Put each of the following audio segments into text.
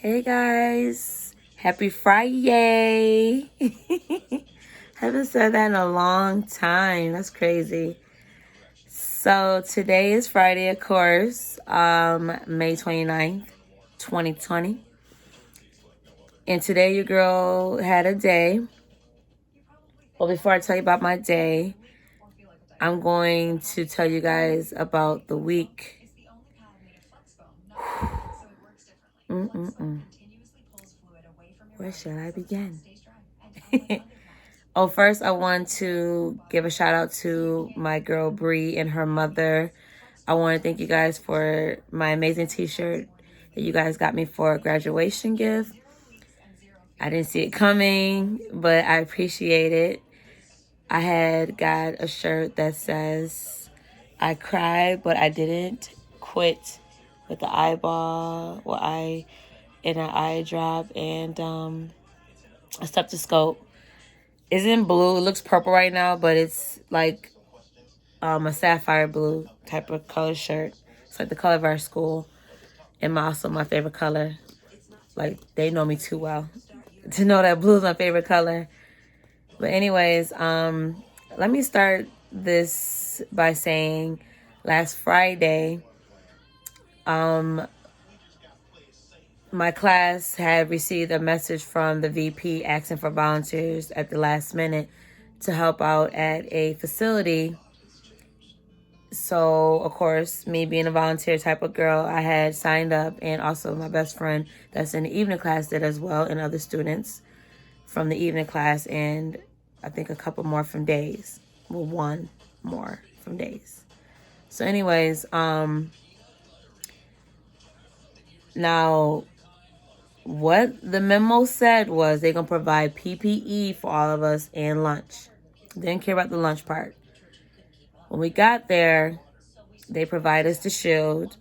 Hey guys, happy Friday. Haven't said that in a long time. That's crazy. So today is Friday, of course, May 29th, 2020. And today your girl had a day. Well, before I tell you about my day, I'm going to tell you guys about the week. Where shall I begin? Oh, first I want to give a shout out to my girl Bree and her mother. I want to thank you guys for my amazing t-shirt that you guys got me for a graduation gift. I didn't see it coming, but I appreciate it. I had got a shirt that says, I cried, but I didn't quit, with the eyeball, and an eye drop, and a stethoscope. It's in blue. It looks purple right now, but it's like a sapphire blue type of color shirt. It's like the color of our school, and also my favorite color. Like, they know me too well to know that blue is my favorite color. But anyways, let me start this by saying last Friday, my class had received a message from the VP asking for volunteers at the last minute to help out at a facility. So, of course, me being a volunteer type of girl, I had signed up, and also my best friend that's in the evening class did as well, and other students from the evening class, and I think a couple more from days. Well, one more from days. So anyways, now what the memo said was they're going to provide PPE for all of us and lunch. Didn't care about the lunch part. When we got there, they provide us the shield.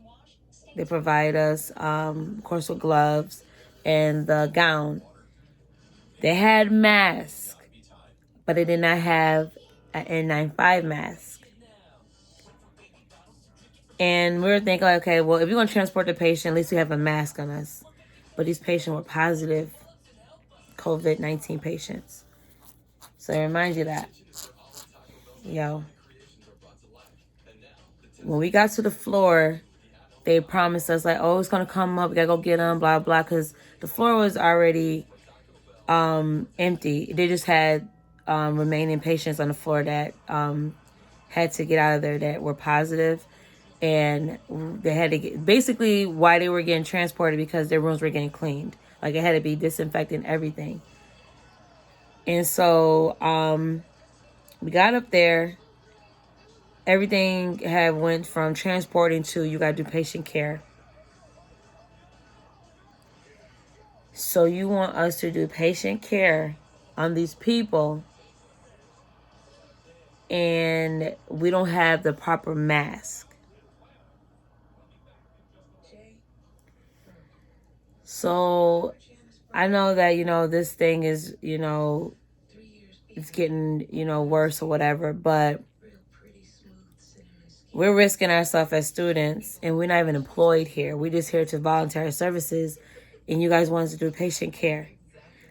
They provide us, of course, with gloves and the gown. They had masks, but they did not have an N95 mask. And we were thinking, like, okay, well, if you're going to transport the patient, at least we have a mask on us. But these patients were positive COVID-19 patients. So I remind you that. Yo. When we got to the floor, they promised us, like, oh, it's going to come up. We got to go get them, blah, blah. Because the floor was already empty. They just had remaining patients on the floor that had to get out of there that were positive. And they had to get, basically why they were getting transported, because their rooms were getting cleaned. Like, it had to be disinfecting everything. And so we got up there. Everything had went from transporting to you got to do patient care. So you want us to do patient care on these people, and we don't have the proper mask. So I know that, this thing is, it's getting, worse or whatever, but we're risking ourselves as students, and we're not even employed here. We're just here to volunteer services, and you guys want us to do patient care.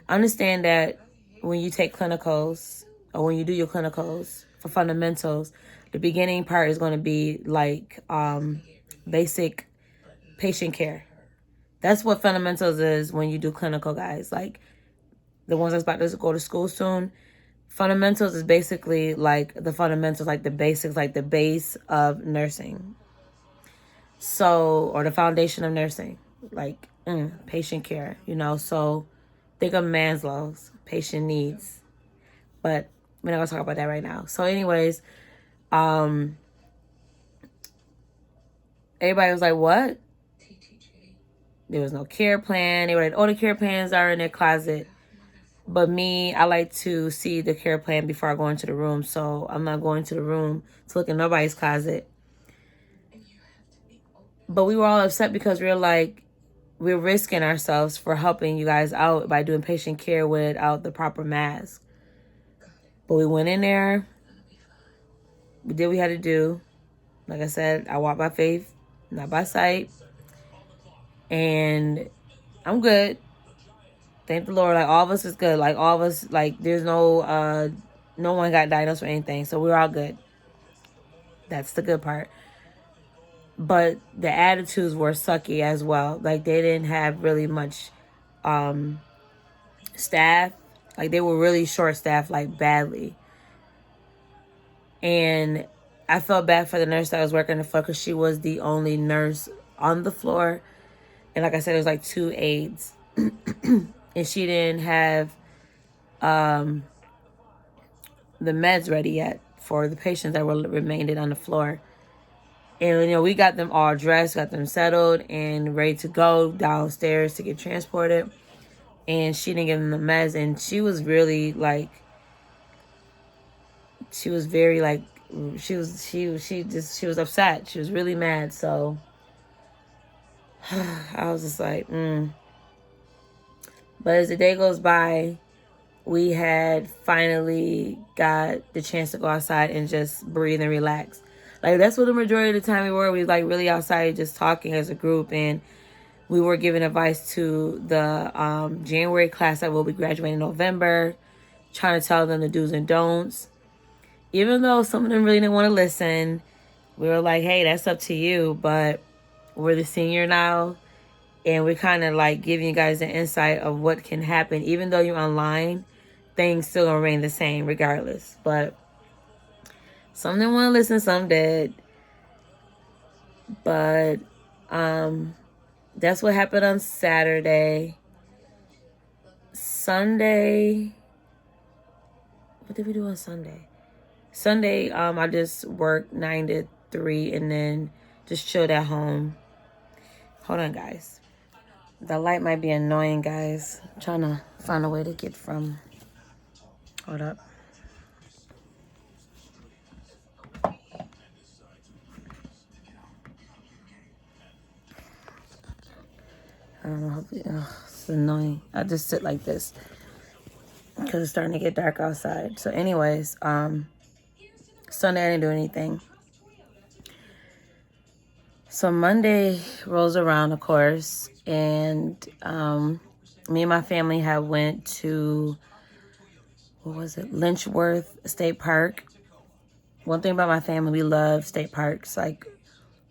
I understand that when you take clinicals, or when you do your clinicals for fundamentals, the beginning part is going to be like basic patient care. That's what fundamentals is when you do clinical, guys. Like, the ones that's about to go to school soon, fundamentals is basically like the fundamentals, like the basics, like the base of nursing. So, or the foundation of nursing, like patient care, So think of Maslow's patient needs, but we're not gonna talk about that right now. So anyways, everybody was like, what? There was no care plan. They were like, oh, the care plans are in their closet. But me, I like to see the care plan before I go into the room. So I'm not going to the room to look in nobody's closet. But we were all upset because we were like, we're risking ourselves for helping you guys out by doing patient care without the proper mask. But we went in there. We did what we had to do. Like I said, I walk by faith, not by sight. And I'm good. Thank the Lord. Like, all of us is good. Like, all of us, like, there's no one got diagnosed or anything. So we're all good. That's the good part. But the attitudes were sucky as well. Like, they didn't have really much staff. Like, they were really short staffed, like, badly. And I felt bad for the nurse that was working the floor because she was the only nurse on the floor. And like I said, it was like 2 aides. And she didn't have the meds ready yet for the patients that were remained on the floor. And, we got them all dressed, got them settled, and ready to go downstairs to get transported. And she didn't give them the meds. And she was really, like, she was very, like, she was upset. She was really mad. So I was just like, But as the day goes by, we had finally got the chance to go outside and just breathe and relax. Like, that's what the majority of the time we were. We were, like, really outside just talking as a group. And we were giving advice to the January class that will be graduating in November, trying to tell them the do's and don'ts. Even though some of them really didn't want to listen, we were like, hey, that's up to you. But we're the senior now. And we're kind of like giving you guys an insight of what can happen. Even though you're online, things still gonna remain the same regardless. But some didn't want to listen, some did. But that's what happened on Saturday. Sunday, what did we do on Sunday? Sunday, I just worked 9 to 3 and then just chilled at home. Hold on, guys. The light might be annoying, guys. I'm trying to find a way to get from... Hold up. I don't know. It's annoying. I just sit like this because it's starting to get dark outside. So anyways, Sunday I didn't do anything. So Monday rolls around, of course, and me and my family had went to, what was it, Lynchworth State Park. One thing about my family, we love state parks. Like,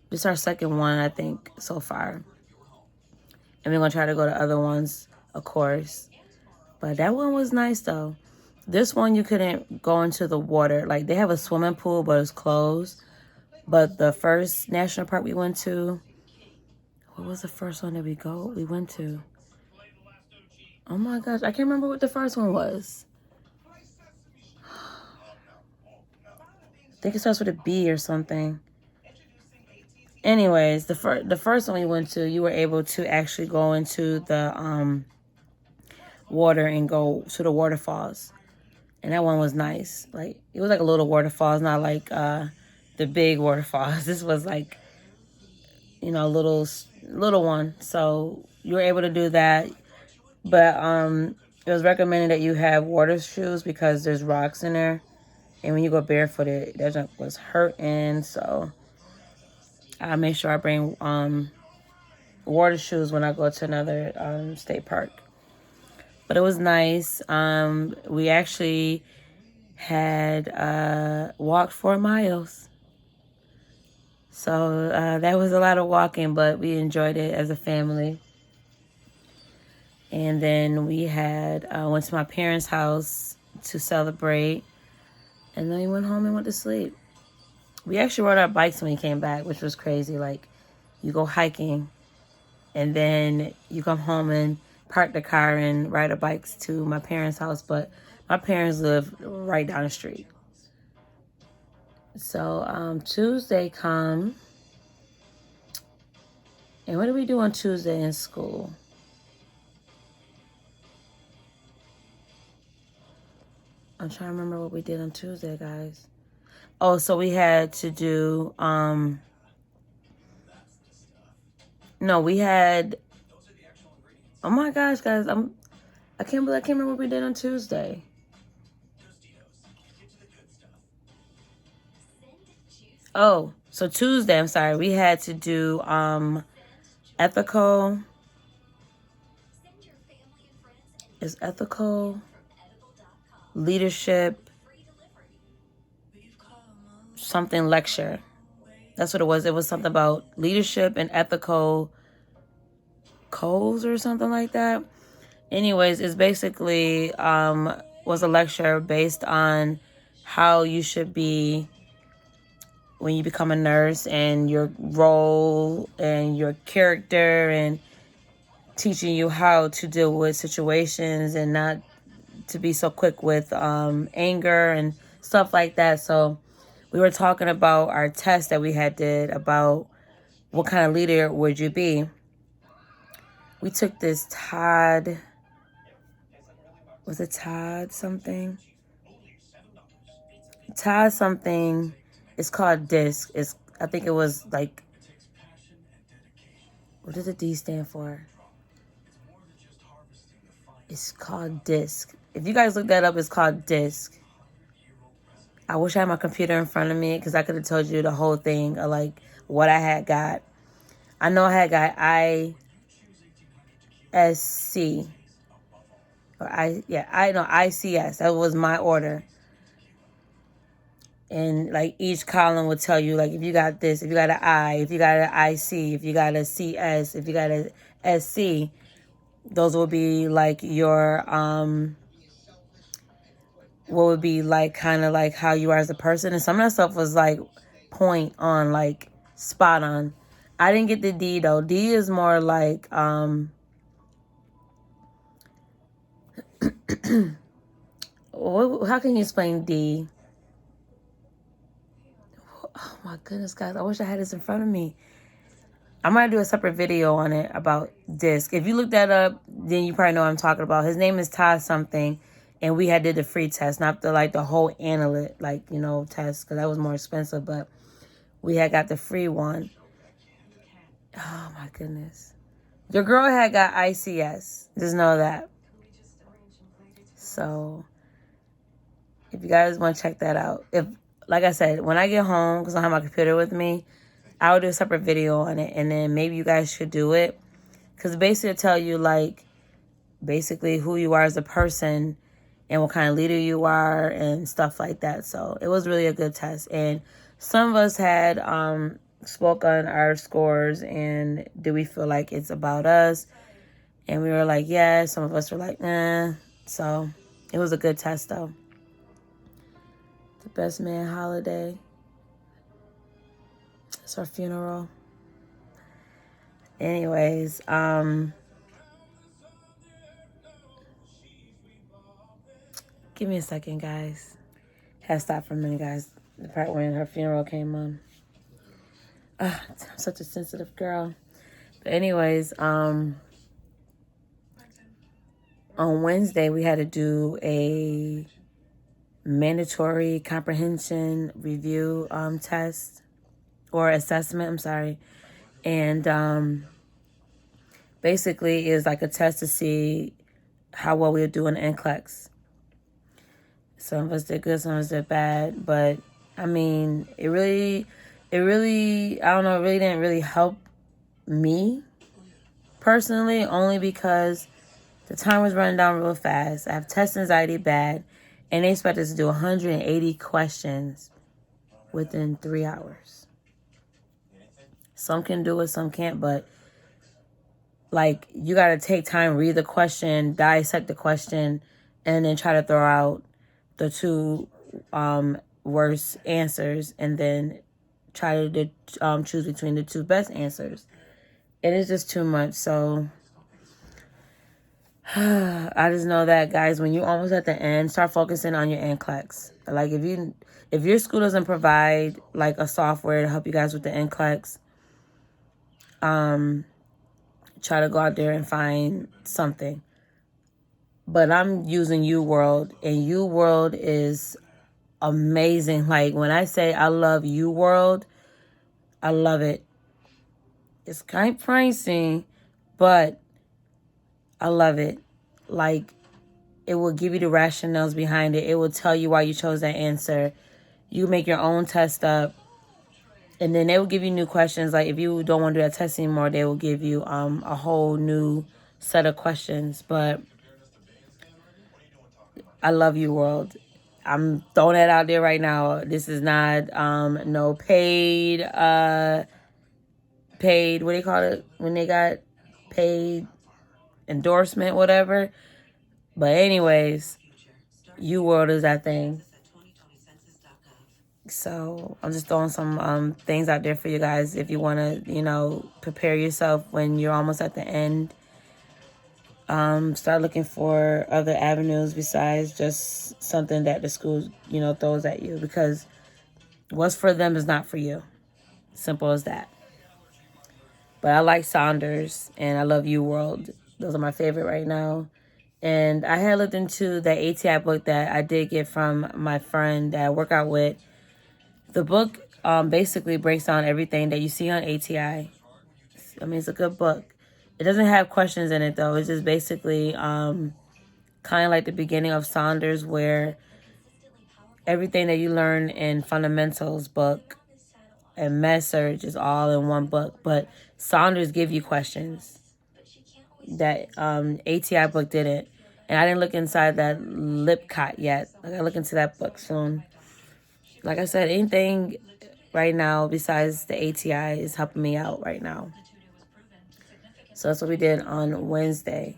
this is our second one, I think, so far. And we're going to try to go to other ones, of course. But that one was nice, though. This one, you couldn't go into the water. Like, they have a swimming pool, but it's closed. But the first national park we went to, what was the first one that we went to? Oh my gosh, I can't remember what the first one was. I think it starts with a B or something. Anyways, the first one we went to, you were able to actually go into the water and go to the waterfalls. And that one was nice. Like, it was like a little waterfall. It's not like the big waterfalls. This was like, a little one. So you were able to do that. But it was recommended that you have water shoes because there's rocks in there. And when you go barefooted, that junk was hurting. So I make sure I bring water shoes when I go to another state park. But it was nice. We actually had walked 4 miles. So that was a lot of walking, but we enjoyed it as a family. And then we had went to my parents' house to celebrate. And then we went home and went to sleep. We actually rode our bikes when we came back, which was crazy. Like, you go hiking, and then you come home and park the car and ride our bikes to my parents' house. But my parents live right down the street. So Tuesday come. And what did we do on Tuesday in school? I'm trying to remember what we did on Tuesday, guys. Oh, so we had to do, no, we had, oh my gosh, guys, I can't remember what we did on Tuesday. Oh, so Tuesday, I'm sorry, we had to do, ethical, is ethical, leadership, something lecture. That's what it was. It was something about leadership and ethical codes or something like that. Anyways, it's basically was a lecture based on how you should be when you become a nurse and your role and your character, and teaching you how to deal with situations and not to be so quick with anger and stuff like that. So we were talking about our test that we had did about what kind of leader would you be. We took this Todd, was it Todd something? Todd something. It's called DISC. I think it was like, what does the D stand for? It's called DISC. If you guys look that up, it's called DISC. I wish I had my computer in front of me because I could have told you the whole thing of like what I had got. I know I had got ISC. Or ICS. That was my order. And like each column would tell you like if you got this, if you got an I, if you got an IC, if you got a CS, if you got a SC, those will be like your what would be like kind of like how you are as a person. And some of that stuff was like point on, like spot on. I didn't get the D though. D is more like how can you explain D? Oh my goodness, guys, I wish I had this in front of me. I'm going to do a separate video on it about DISC. If you look that up, then you probably know what I'm talking about. His name is Todd something, and we did the free test, not the whole analyte, test, because that was more expensive, but we had got the free one. Oh my goodness. Your girl had got ICS. Just know that. So, if you guys want to check that out. Like I said, when I get home, because I don't have my computer with me, I will do a separate video on it, and then maybe you guys should do it. Because basically it'll tell you, basically who you are as a person and what kind of leader you are and stuff like that. So it was really a good test. And some of us had spoke on our scores and do we feel like it's about us? And we were like, yeah. Some of us were like, nah. So it was a good test, though. The best man holiday. It's our funeral. Anyways, give me a second, guys. Had to stop for a minute, guys. The part when her funeral came on. I'm such a sensitive girl. But anyways, on Wednesday, we had to do a mandatory comprehension review test or assessment, I'm sorry. And basically is like a test to see how well we would do in NCLEX. Some of us did good, some of us did bad, but I mean, it really, I don't know, it really didn't really help me personally, only because the time was running down real fast. I have test anxiety bad, and they expect us to do 180 questions within 3 hours. Some can do it, some can't, but you got to take time, read the question, dissect the question, and then try to throw out the two worst answers, and then try to choose between the two best answers. It is just too much. So I just know that, guys, when you're almost at the end, start focusing on your NCLEX. If your school doesn't provide a software to help you guys with the NCLEX, try to go out there and find something. But I'm using UWorld, and UWorld is amazing. When I say I love UWorld, I love it. It's kind of pricey, but I love it. It will give you the rationales behind it. It will tell you why you chose that answer. You make your own test up, and then they will give you new questions. If you don't want to do that test anymore, they will give you a whole new set of questions. But I love you, world. I'm throwing that out there right now. This is not no paid paid, what do you call it when they got paid endorsement, whatever. But anyways, you world is that thing. So I'm just throwing some things out there for you guys if you want to, prepare yourself when you're almost at the end. Start looking for other avenues besides just something that the school, throws at you, because what's for them is not for you. Simple as that. But I like Saunders and I love You World. Those are my favorite right now. And I had looked into the ATI book that I did get from my friend that I work out with. The book basically breaks down everything that you see on ATI. I mean, it's a good book. It doesn't have questions in it, though. It's just basically kind of like the beginning of Saunders, where everything that you learn in Fundamentals book and MedSurg is all in one book. But Saunders give you questions that ATI book didn't. And I didn't look inside that Lipcott yet. I gotta look into that book soon. Like I said, anything right now besides the ATI is helping me out right now. So that's what we did on Wednesday.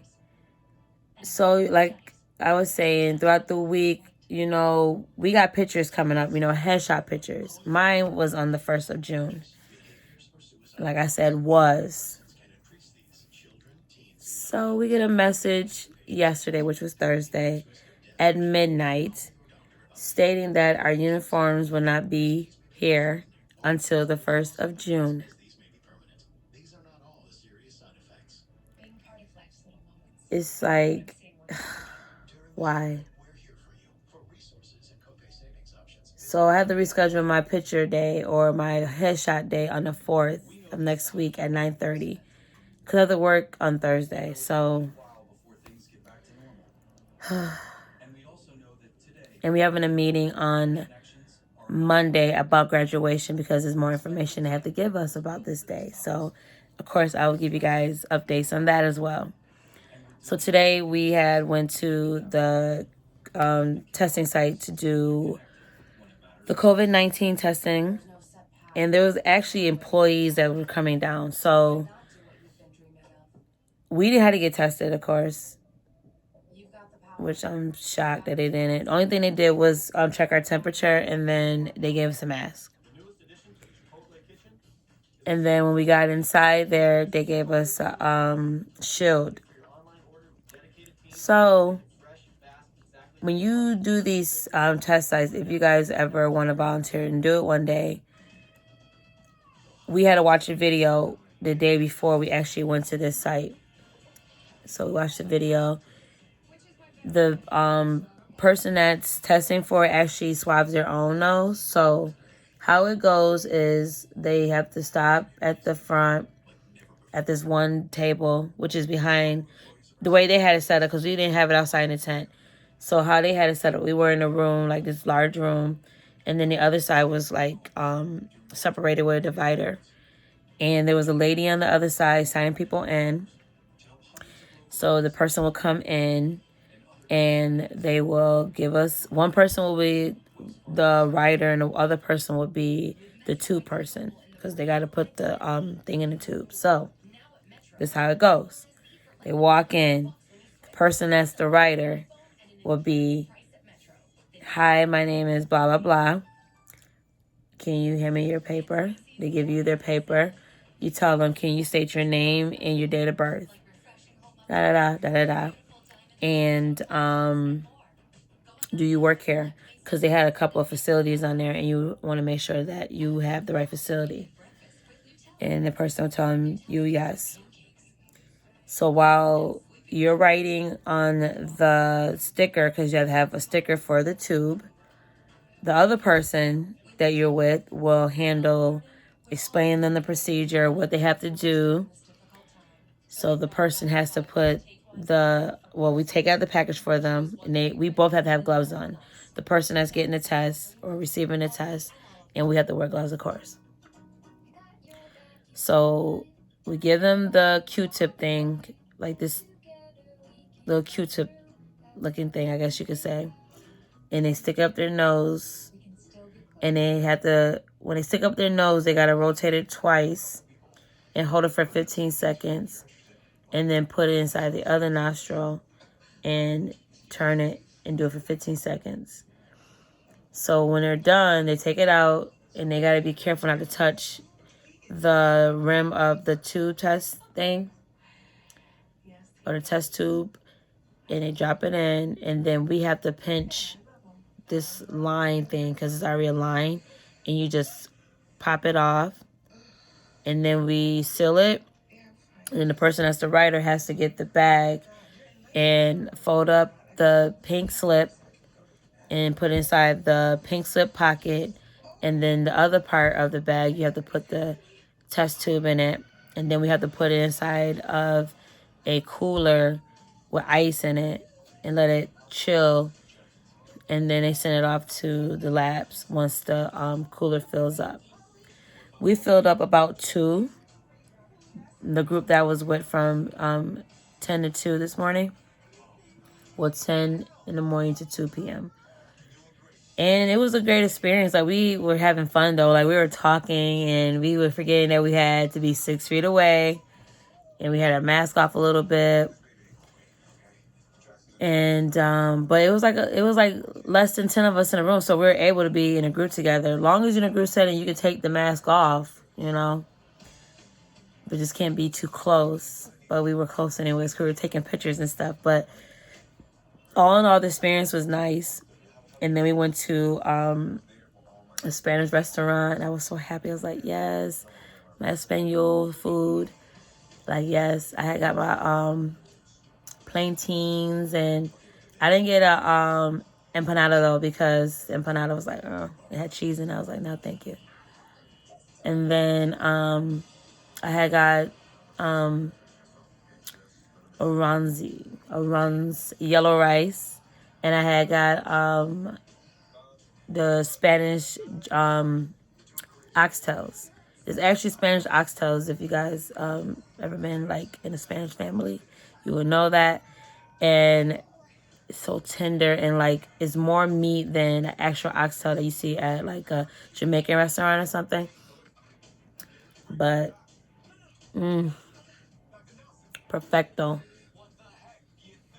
So like I was saying, throughout the week, we got pictures coming up, headshot pictures. Mine was on the 1st of June. Like I said, was. So we get a message yesterday, which was Thursday, at midnight, stating that our uniforms will not be here until the 1st of June. It's like, why? So I have to reschedule my picture day or my headshot day on the 4th of next week at 9:30. Because I have to work on Thursday. So, and we're having a meeting on Monday about graduation because there's more information they have to give us about this day. So, of course, I will give you guys updates on that as well. So today we went to the testing site to do the COVID-19 testing. And there was actually employees that were coming down. So we didn't have to get tested, of course, which I'm shocked that they didn't. The only thing they did was check our temperature, and then they gave us a mask. And then when we got inside there, they gave us a shield. So when you do these test sites, if you guys ever want to volunteer and do it one day, we had to watch a video the day before we actually went to this site. So we watched the video. The person that's testing for it actually swabs their own nose. So how it goes is they have to stop at the front at this one table, which is behind the way they had it set up, because we didn't have it outside in the tent. So how they had it set up, we were in a room, like this large room, and then the other side was like separated with a divider. And there was a lady on the other side signing people in. So the person will come in and they will give us, one person will be the writer and the other person will be the tube person, because they got to put the thing in the tube. So this is how it goes. They walk in. The person that's the writer will be, "Hi, my name is blah, blah, blah. Can you hand me your paper?" They give you their paper. You tell them, "Can you state your name and your date of birth?" Da, da, da, da, da, da. And do you work here? Because they had a couple of facilities on there, and you want to make sure that you have the right facility. And the person will tell you yes. So while you're writing on the sticker, because you have to have a sticker for the tube, the other person that you're with will handle explaining them the procedure, what they have to do. So the person has to put we take out the package for them, and we both have to have gloves on. The person that's getting the test or receiving the test, and we have to wear gloves, of course. So we give them the Q-tip thing, like this little Q-tip looking thing, I guess you could say. And they stick up their nose. And they have to, when they stick up their nose, they got to rotate it twice and hold it for 15 seconds. And then put it inside the other nostril and turn it and do it for 15 seconds. So when they're done, they take it out and they got to be careful not to touch the rim of the tube test thing or the test tube, and they drop it in, and then we have to pinch this line thing because it's already a line, and you just pop it off, and then we seal it, and then the person that's the writer has to get the bag and fold up the pink slip and put it inside the pink slip pocket, and then the other part of the bag you have to put the test tube in it, and then we have to put it inside of a cooler with ice in it and let it chill, and then they send it off to the labs once the cooler fills up. We filled up about 2. The group that I was with from 10 to 2 this morning was 10 in the morning to 2 p.m. And it was a great experience. Like, we were having fun, though. Like, we were talking, and we were forgetting that we had to be 6 feet away. And we had our mask off a little bit. And, but it was like less than 10 of us in a room. So we were able to be in a group together. As long as you're in a group setting, you can take the mask off, you know. But just can't be too close. But we were close anyways, because we were taking pictures and stuff. But all in all, the experience was nice. And then we went to a Spanish restaurant. I was so happy. I was like, yes, my Espanol food. Like, yes, I had got my plantains, and I didn't get a empanada though, because the empanada was like, oh, it had cheese in it. I was like, no, thank you. And then I had got orange yellow rice, and I had got the Spanish oxtails. It's actually Spanish oxtails. If you guys ever been like in a Spanish family, you will know that. And it's so tender, and like it's more meat than the actual oxtail that you see at like a Jamaican restaurant or something. But perfecto,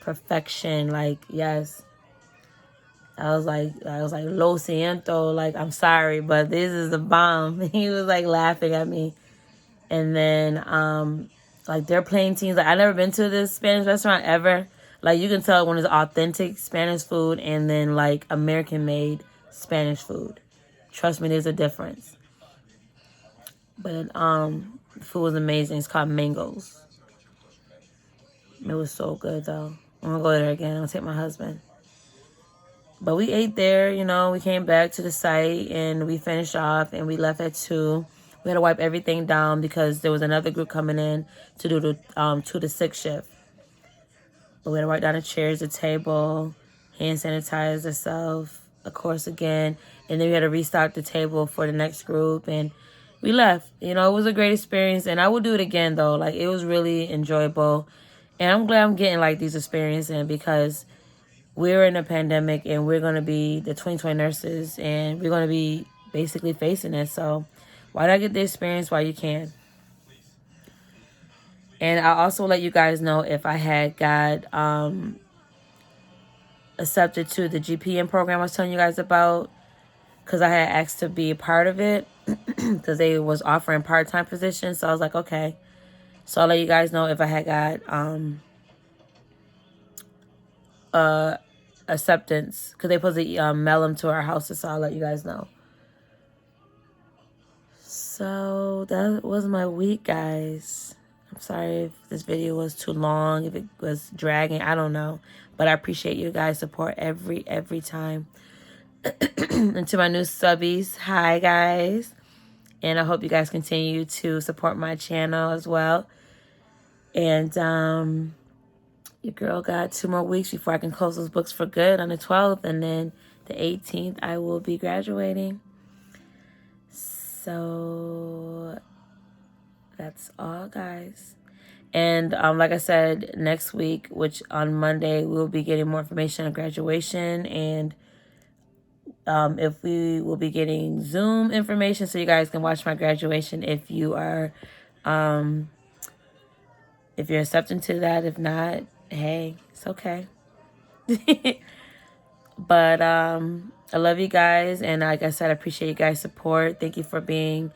perfection. Like, yes. I was like, lo siento, like, I'm sorry, but this is the bomb. He was like laughing at me. And then, like, their plantains, like, I've never been to this Spanish restaurant ever. Like, you can tell when it's authentic Spanish food and then, like, American-made Spanish food. Trust me, there's a difference. But, the food was amazing. It's called Mangoes. It was so good, though. I'm gonna go there again. I'll take my husband. But we ate there, you know. We came back to the site, and we finished off, and we left at 2. We had to wipe everything down because there was another group coming in to do the 2 to 6 shift. But we had to wipe down the chairs, the table, hand sanitize ourselves, of course, again. And then we had to restock the table for the next group, and we left. You know, it was a great experience, and I will do it again, though. Like, it was really enjoyable. And I'm glad I'm getting, like, these experiences in, because we're in a pandemic, and we're going to be the 2020 nurses, and we're going to be basically facing it. So why not get the experience while you can? And I'll also let you guys know if I had got accepted to the GPN program I was telling you guys about, because I had asked to be a part of it because they was offering part-time positions. So I was like, okay. So I'll let you guys know if I had got acceptance, because they supposed to mail them to our houses. So I'll let you guys know. So that was my week, guys. I'm sorry if this video was too long, if it was dragging, I don't know. But I appreciate you guys' support every time. And to my new subbies, hi guys. And I hope you guys continue to support my channel as well. And your girl got 2 more weeks before I can close those books for good on the 12th. And then the 18th, I will be graduating. So that's all, guys. And like I said, next week, which on Monday, we'll be getting more information on graduation. And if we will be getting Zoom information so you guys can watch my graduation if you are, if you're accepting to that. If not, hey, it's okay. But I love you guys. And like I said, I appreciate you guys' support. Thank you for being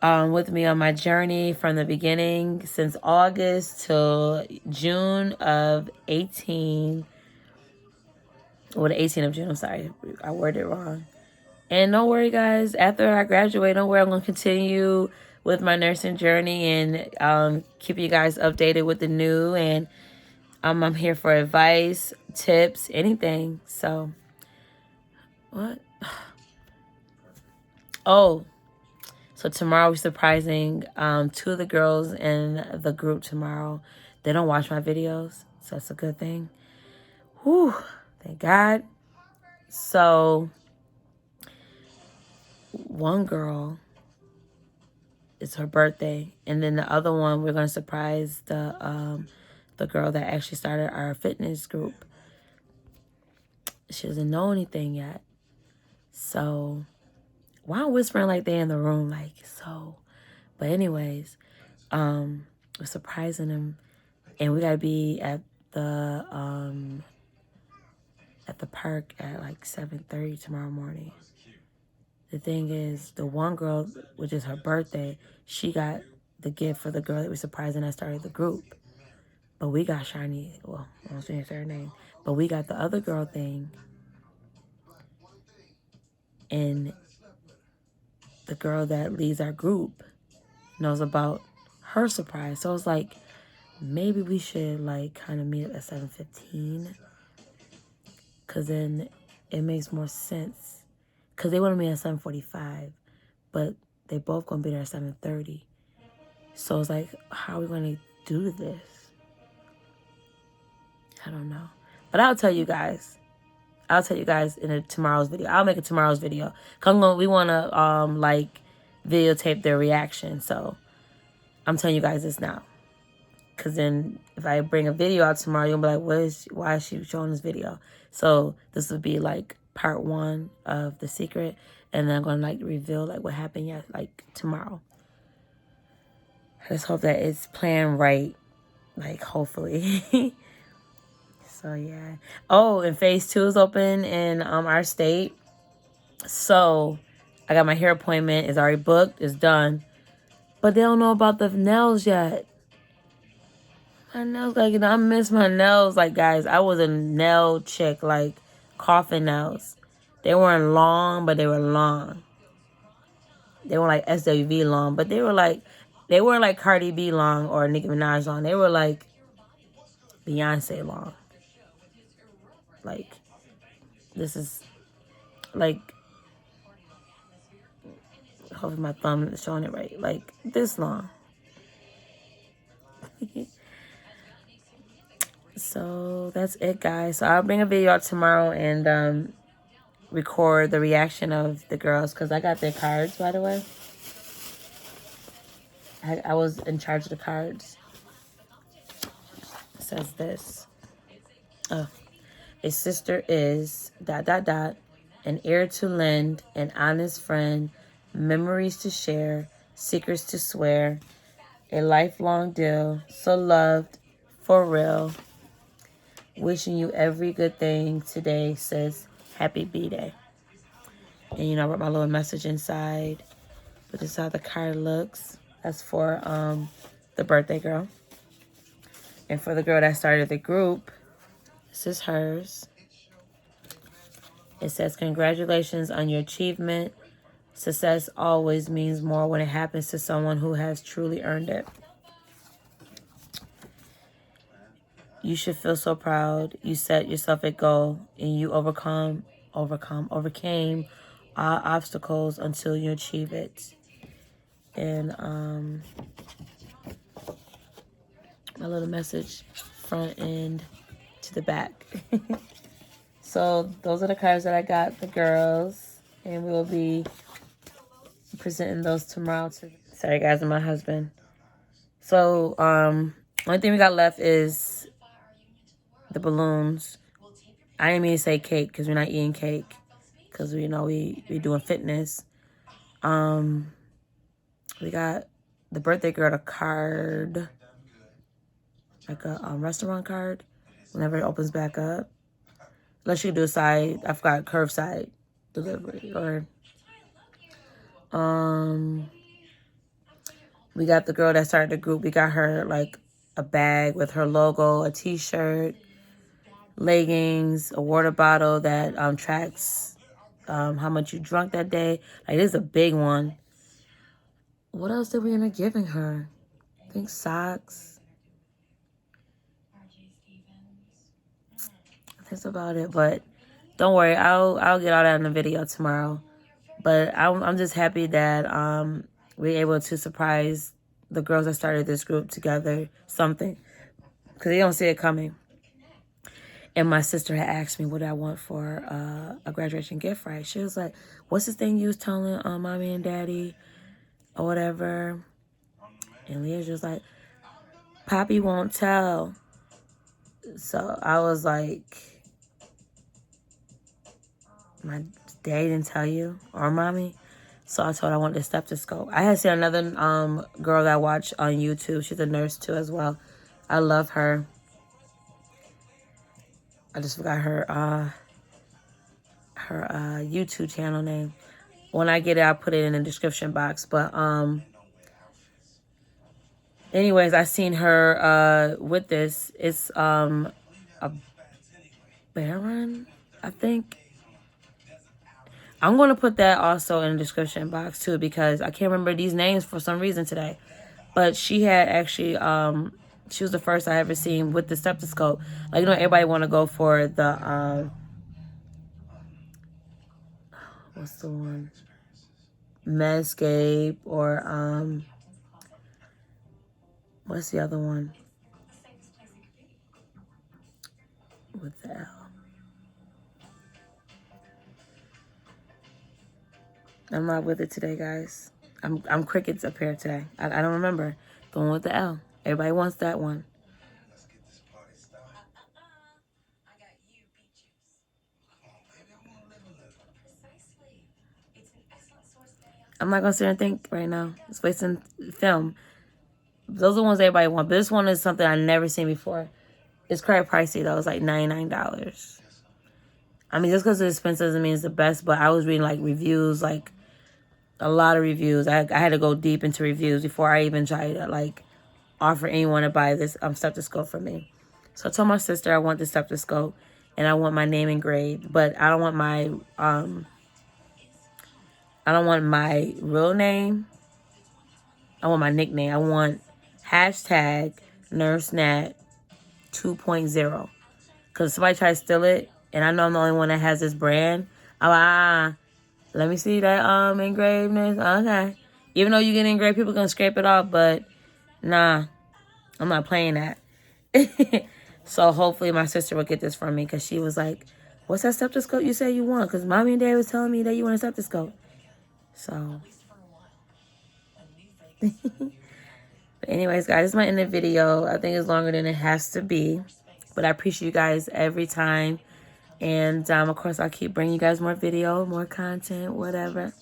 with me on my journey from the beginning since August till June of 18. Well, the 18th of June, I'm sorry. I worded it wrong. And don't worry, guys. After I graduate, don't worry. I'm going to continue with my nursing journey and keep you guys updated with the new. And I'm here for advice, tips, anything. So, what? Oh, so tomorrow we're surprising two of the girls in the group tomorrow. They don't watch my videos, so that's a good thing. Whew, thank God. So one girl, it's her birthday, and then the other one we're gonna surprise the girl that actually started our fitness group. She doesn't know anything yet, so why I'm whispering like they in the room, like so. But anyways, we're surprising them, and we gotta be at the park at like 7:30 tomorrow morning. The thing is, the one girl, which is her birthday, she got the gift for the girl that we're surprising that started the group. But we got Shiny, well, I don't say her name, but we got the other girl thing, and the girl that leads our group knows about her surprise. So it's like, maybe we should like kind of meet up at 7:15, because then it makes more sense. Because they want to meet at 7:45, but they both going to be there at 7:30. So it's like, how are we going to do this? I don't know. But I'll tell you guys. I'll tell you guys in tomorrow's video. I'll make a tomorrow's video. We want to like videotape their reaction. So I'm telling you guys this now. Because then if I bring a video out tomorrow, you'll be like, why is she showing this video? So this would be like part 1 of the secret. And then I'm going to like reveal like what happened like tomorrow. I just hope that it's planned right. Like hopefully. So yeah. Oh, and phase 2 is open in our state. So I got my hair appointment. It's already booked. It's done. But they don't know about the nails yet. My nails, like, I miss my nails. Like, guys, I was a nail chick, like coffin nails. They weren't long, but they were long. They weren't like SWV long, but they weren't like Cardi B long or Nicki Minaj long. They were like Beyonce long. Like, this is like, hopefully my thumb is showing it right. Like this long. So that's it, guys. So I'll bring a video out tomorrow and record the reaction of the girls, because I got their cards, by the way. I was in charge of the cards. It says this. Oh. A sister is ... an ear to lend, an honest friend, memories to share, secrets to swear, a lifelong deal, so loved, for real. Wishing you every good thing today, sis. Happy B-Day. And you know, I wrote my little message inside. But this is how the card looks. That's for the birthday girl. And for the girl that started the group, this is hers. It says, congratulations on your achievement. Success always means more when it happens to someone who has truly earned it. You should feel so proud. You set yourself a goal and you overcame all obstacles until you achieve it. And my little message, front end to the back. So those are the cards that I got the girls, and we'll be presenting those tomorrow. Sorry guys, and my husband. So, only thing we got left is the balloons. I didn't mean to say cake because we're not eating cake. Because we doing fitness. We got the birthday girl a card. Like a restaurant card. Whenever it opens back up. Unless you do a side, I forgot, curbside delivery. Or, we got the girl that started the group. We got her, like, a bag with her logo, a t-shirt, leggings, a water bottle that tracks how much you drunk that day. Like, this is a big one. What else did we end up giving her? I think socks. That's about it. But don't worry, I'll get all that in the video tomorrow. But I'm just happy that we were able to surprise the girls that started this group together something, because they don't see it coming. And my sister had asked me what I want for a graduation gift, right? She was like, what's this thing you was telling mommy and daddy or whatever? And Leah's just like, Poppy won't tell. So I was like, my daddy didn't tell you or mommy? So I told her I wanted the stethoscope. I had seen another girl that I watched on YouTube. She's a nurse too as well. I love her. I just forgot her YouTube channel name. When I get it, I'll put it in the description box. But anyways, I seen her with this. It's a Baron, I think. I'm going to put that also in the description box too, because I can't remember these names for some reason today. But she had actually, she was the first I ever seen with the stethoscope. Like, everybody want to go for the, what's the one? Medscape or, what's the other one? With the L. I'm not with it today, guys. I'm crickets up here today. I don't remember. Going with the L. Everybody wants that one. I'm not going to sit and think right now. It's wasting film. Those are the ones everybody wants. But this one is something I've never seen before. It's quite pricey, though. It's like $99. I mean, just because it's expensive doesn't mean it's the best. But I was reading, like, reviews, like, a lot of reviews. I had to go deep into reviews before I even tried to, like, offer anyone to buy this stethoscope for me. So I told my sister I want the stethoscope and I want my name engraved, but I don't want my real name. I want my nickname. I want hashtag NurseNat 2.0. Because somebody tried to steal it, and I know I'm the only one that has this brand. I'm like, let me see that engravedness. Okay. Even though you get engraved, people gonna scrape it off, but nah, I'm not playing that. So hopefully my sister will get this from me, because she was like, what's that stethoscope you say you want? Because mommy and dad was telling me that you want a stethoscope. So but anyways, guys, this might end the video. I think it's longer than it has to be, but I appreciate you guys every time. And of course, I'll keep bringing you guys more video, more content, whatever.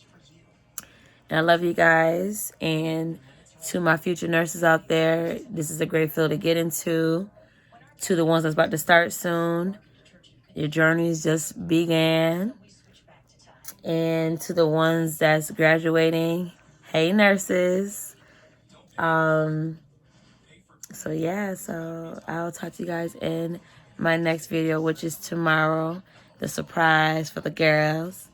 And I love you guys. And to my future nurses out there, this is a great field to get into. To the ones that's about to start soon, your journeys just began. And to the ones that's graduating, hey nurses. So yeah, so I'll talk to you guys in my next video, which is tomorrow, the surprise for the girls.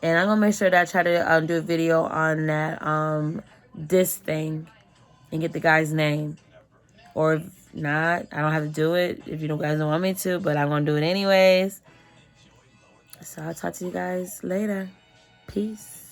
And I'm gonna make sure that I try to do a video on that this thing and get the guy's name. Or if not, I don't have to do it if you guys don't want me to, but I'm gonna do it anyways. So I'll talk to you guys later. Peace.